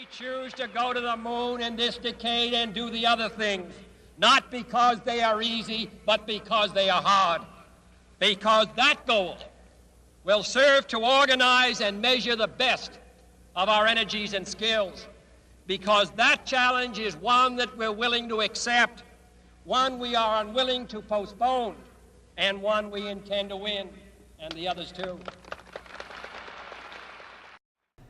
We choose to go to the moon in this decade and do the other things, not because they are easy, but because they are hard. Because that goal will serve to organize and measure the best of our energies and skills. Because that challenge is one that we're willing to accept, one we are unwilling to postpone, and one we intend to win, and the others too.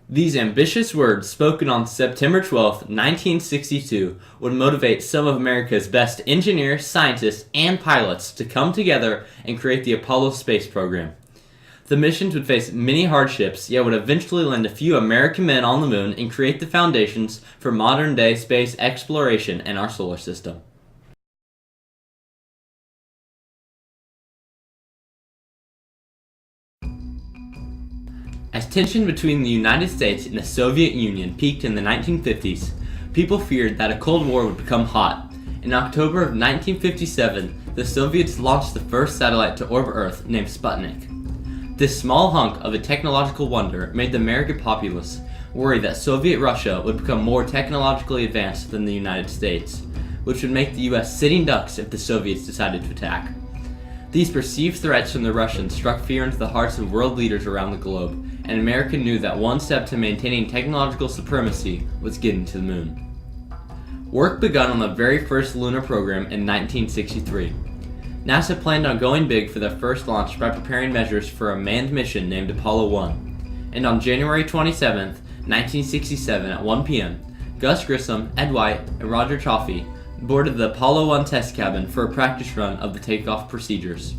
These ambitious words, spoken on September 12, 1962, would motivate some of America's best engineers, scientists, and pilots to come together and create the Apollo space program. The missions would face many hardships, yet would eventually land a few American men on the moon and create the foundations for modern-day space exploration in our solar system. As tension between the United States and the Soviet Union peaked in the 1950s, people feared that a Cold War would become hot. In October of 1957, the Soviets launched the first satellite to orbit Earth named Sputnik. This small hunk of a technological wonder made the American populace worry that Soviet Russia would become more technologically advanced than the United States, which would make the US sitting ducks if the Soviets decided to attack. These perceived threats from the Russians struck fear into the hearts of world leaders around the globe, and America knew that one step to maintaining technological supremacy was getting to the moon. Work begun on the very first lunar program in 1963. NASA planned on going big for their first launch by preparing measures for a manned mission named Apollo 1. And on January 27, 1967 at 1 p.m., Gus Grissom, Ed White, and Roger Chaffee boarded the Apollo 1 test cabin for a practice run of the takeoff procedures.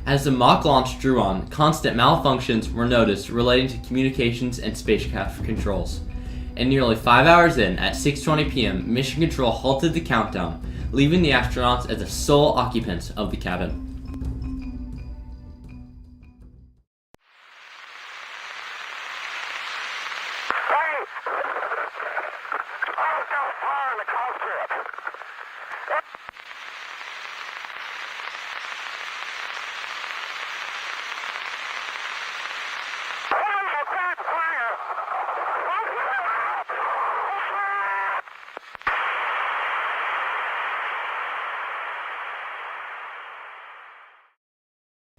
As the mock launch drew on, constant malfunctions were noticed relating to communications and spacecraft controls. And nearly 5 hours in, at 6:20 p.m., Mission Control halted the countdown, leaving the astronauts as the sole occupants of the cabin.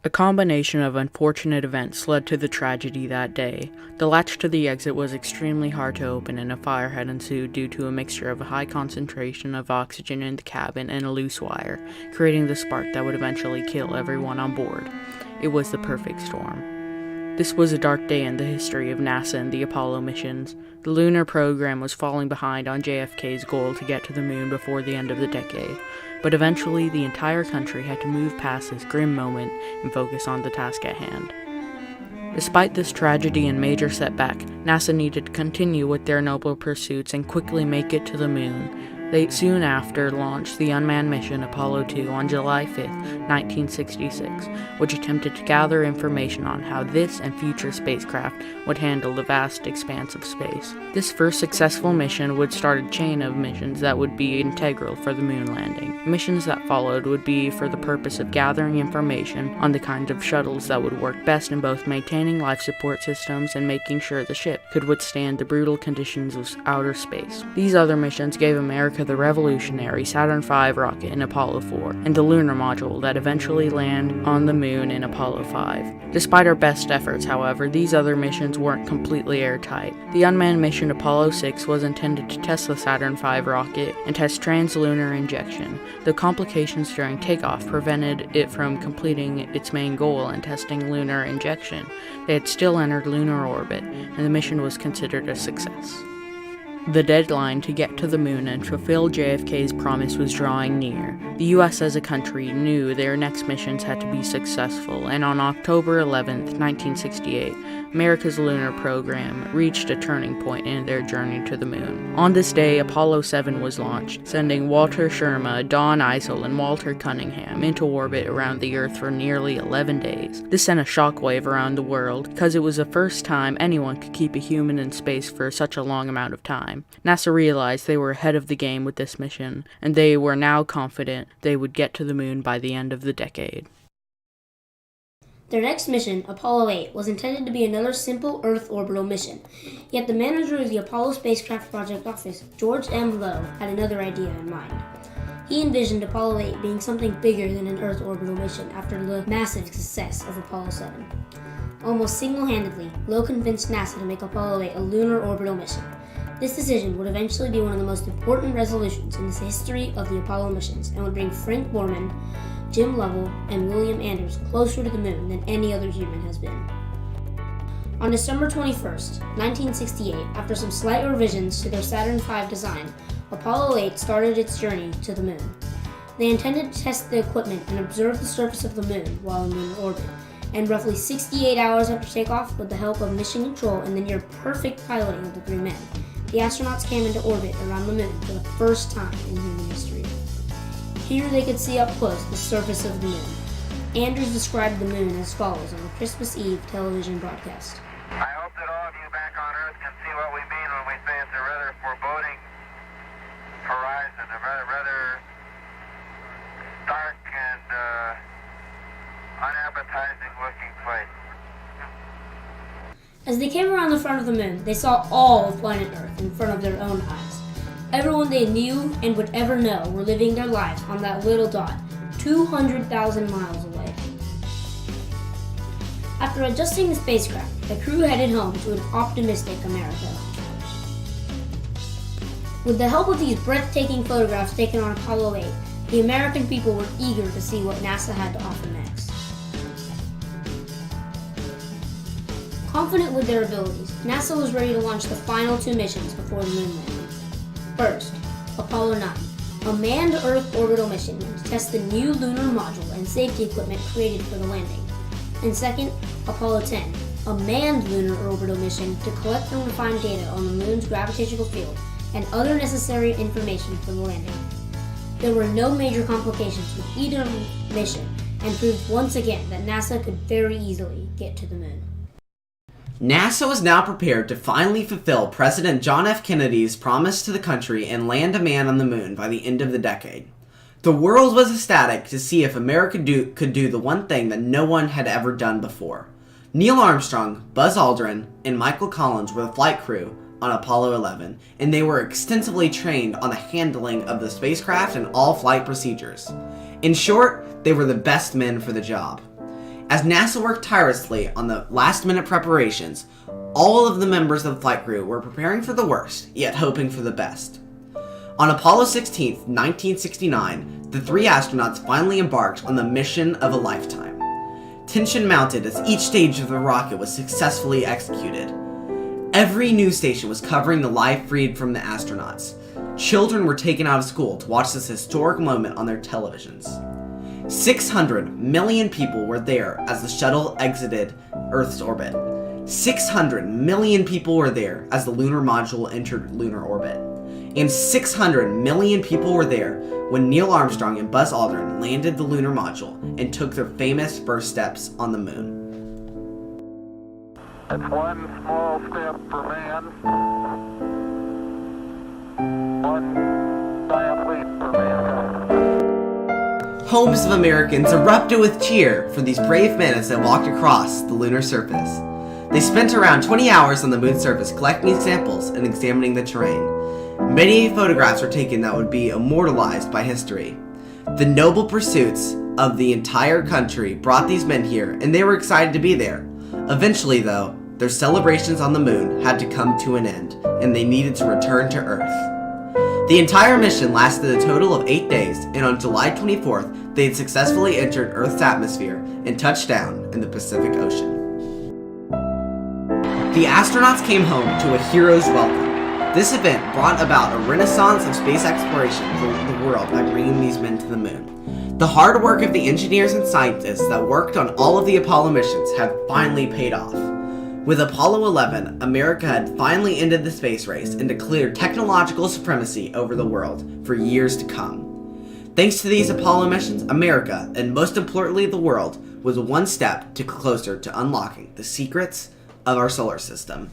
A combination of unfortunate events led to the tragedy that day. The latch to the exit was extremely hard to open and a fire had ensued due to a mixture of a high concentration of oxygen in the cabin and a loose wire, creating the spark that would eventually kill everyone on board. It was the perfect storm. This was a dark day in the history of NASA and the Apollo missions. The lunar program was falling behind on JFK's goal to get to the moon before the end of the decade. But eventually, the entire country had to move past this grim moment and focus on the task at hand. Despite this tragedy and major setback, NASA needed to continue with their noble pursuits and quickly make it to the moon. They soon after launched the unmanned mission Apollo 2 on July 5, 1966, which attempted to gather information on how this and future spacecraft would handle the vast expanse of space. This first successful mission would start a chain of missions that would be integral for the moon landing. Missions that followed would be for the purpose of gathering information on the kinds of shuttles that would work best in both maintaining life support systems and making sure the ship could withstand the brutal conditions of outer space. These other missions gave America the revolutionary Saturn V rocket in Apollo 4, and the lunar module that eventually landed on the moon in Apollo 5. Despite our best efforts, however, these other missions weren't completely airtight. The unmanned mission Apollo 6 was intended to test the Saturn V rocket and test translunar injection. The complications during takeoff prevented it from completing its main goal and testing lunar injection. They had still entered lunar orbit, and the mission was considered a success. The deadline to get to the moon and fulfill JFK's promise was drawing near. The US as a country knew their next missions had to be successful, and on October 11, 1968, America's lunar program reached a turning point in their journey to the moon. On this day, Apollo 7 was launched, sending Walter Schirra, Don Eisel, and Walter Cunningham into orbit around the Earth for nearly 11 days. This sent a shockwave around the world, because it was the first time anyone could keep a human in space for such a long amount of time. NASA realized they were ahead of the game with this mission, and they were now confident they would get to the moon by the end of the decade. Their next mission, Apollo 8, was intended to be another simple Earth orbital mission. Yet the manager of the Apollo Spacecraft Project Office, George M. Low, had another idea in mind. He envisioned Apollo 8 being something bigger than an Earth orbital mission after the massive success of Apollo 7. Almost single-handedly, Low convinced NASA to make Apollo 8 a lunar orbital mission. This decision would eventually be one of the most important resolutions in the history of the Apollo missions and would bring Frank Borman, Jim Lovell, and William Anders closer to the moon than any other human has been. On December 21st, 1968, after some slight revisions to their Saturn V design, Apollo 8 started its journey to the moon. They intended to test the equipment and observe the surface of the moon while in lunar orbit, and roughly 68 hours after takeoff, with the help of mission control and the near-perfect piloting of the three men, the astronauts came into orbit around the moon for the first time in human history. Here they could see up close the surface of the moon. Anders described the moon as follows on the Christmas Eve television broadcast. I hope that all of you back on Earth can see what we mean when we say it's a rather foreboding horizon, a rather stark and unappetizing looking place. As they came around the front of the moon, they saw all of planet Earth in front of their own eyes. Everyone they knew and would ever know were living their lives on that little dot, 200,000 miles away. After adjusting the spacecraft, the crew headed home to an optimistic America. With the help of these breathtaking photographs taken on Apollo 8, the American people were eager to see what NASA had to offer next. Confident with their abilities, NASA was ready to launch the final two missions before the moon landing. First, Apollo 9, a manned Earth orbital mission to test the new lunar module and safety equipment created for the landing. And second, Apollo 10, a manned lunar orbital mission to collect and refine data on the moon's gravitational field and other necessary information for the landing. There were no major complications with either mission and proved once again that NASA could very easily get to the moon. NASA was now prepared to finally fulfill President John F. Kennedy's promise to the country and land a man on the moon by the end of the decade. The world was ecstatic to see if America could do the one thing that no one had ever done before. Neil Armstrong, Buzz Aldrin, and Michael Collins were the flight crew on Apollo 11, and they were extensively trained on the handling of the spacecraft and all flight procedures. In short, they were the best men for the job. As NASA worked tirelessly on the last-minute preparations, all of the members of the flight crew were preparing for the worst, yet hoping for the best. On Apollo 16, 1969, the three astronauts finally embarked on the mission of a lifetime. Tension mounted as each stage of the rocket was successfully executed. Every news station was covering the live feed from the astronauts. Children were taken out of school to watch this historic moment on their televisions. 600 million people were there as the shuttle exited Earth's orbit. 600 million people were there as the lunar module entered lunar orbit. And 600 million people were there when Neil Armstrong and Buzz Aldrin landed the lunar module and took their famous first steps on the moon. It's one small step for man, one giant leap for mankind. Homes of Americans erupted with cheer for these brave men as they walked across the lunar surface. They spent around 20 hours on the moon's surface collecting samples and examining the terrain. Many photographs were taken that would be immortalized by history. The noble pursuits of the entire country brought these men here, and they were excited to be there. Eventually, though, their celebrations on the moon had to come to an end, and they needed to return to Earth. The entire mission lasted a total of 8 days, and on July 24th, they had successfully entered Earth's atmosphere and touched down in the Pacific Ocean. The astronauts came home to a hero's welcome. This event brought about a renaissance of space exploration for the world by bringing these men to the moon. The hard work of the engineers and scientists that worked on all of the Apollo missions had finally paid off. With Apollo 11, America had finally ended the space race and declared technological supremacy over the world for years to come. Thanks to these Apollo missions, America, and most importantly the world, was one step closer to unlocking the secrets of our solar system.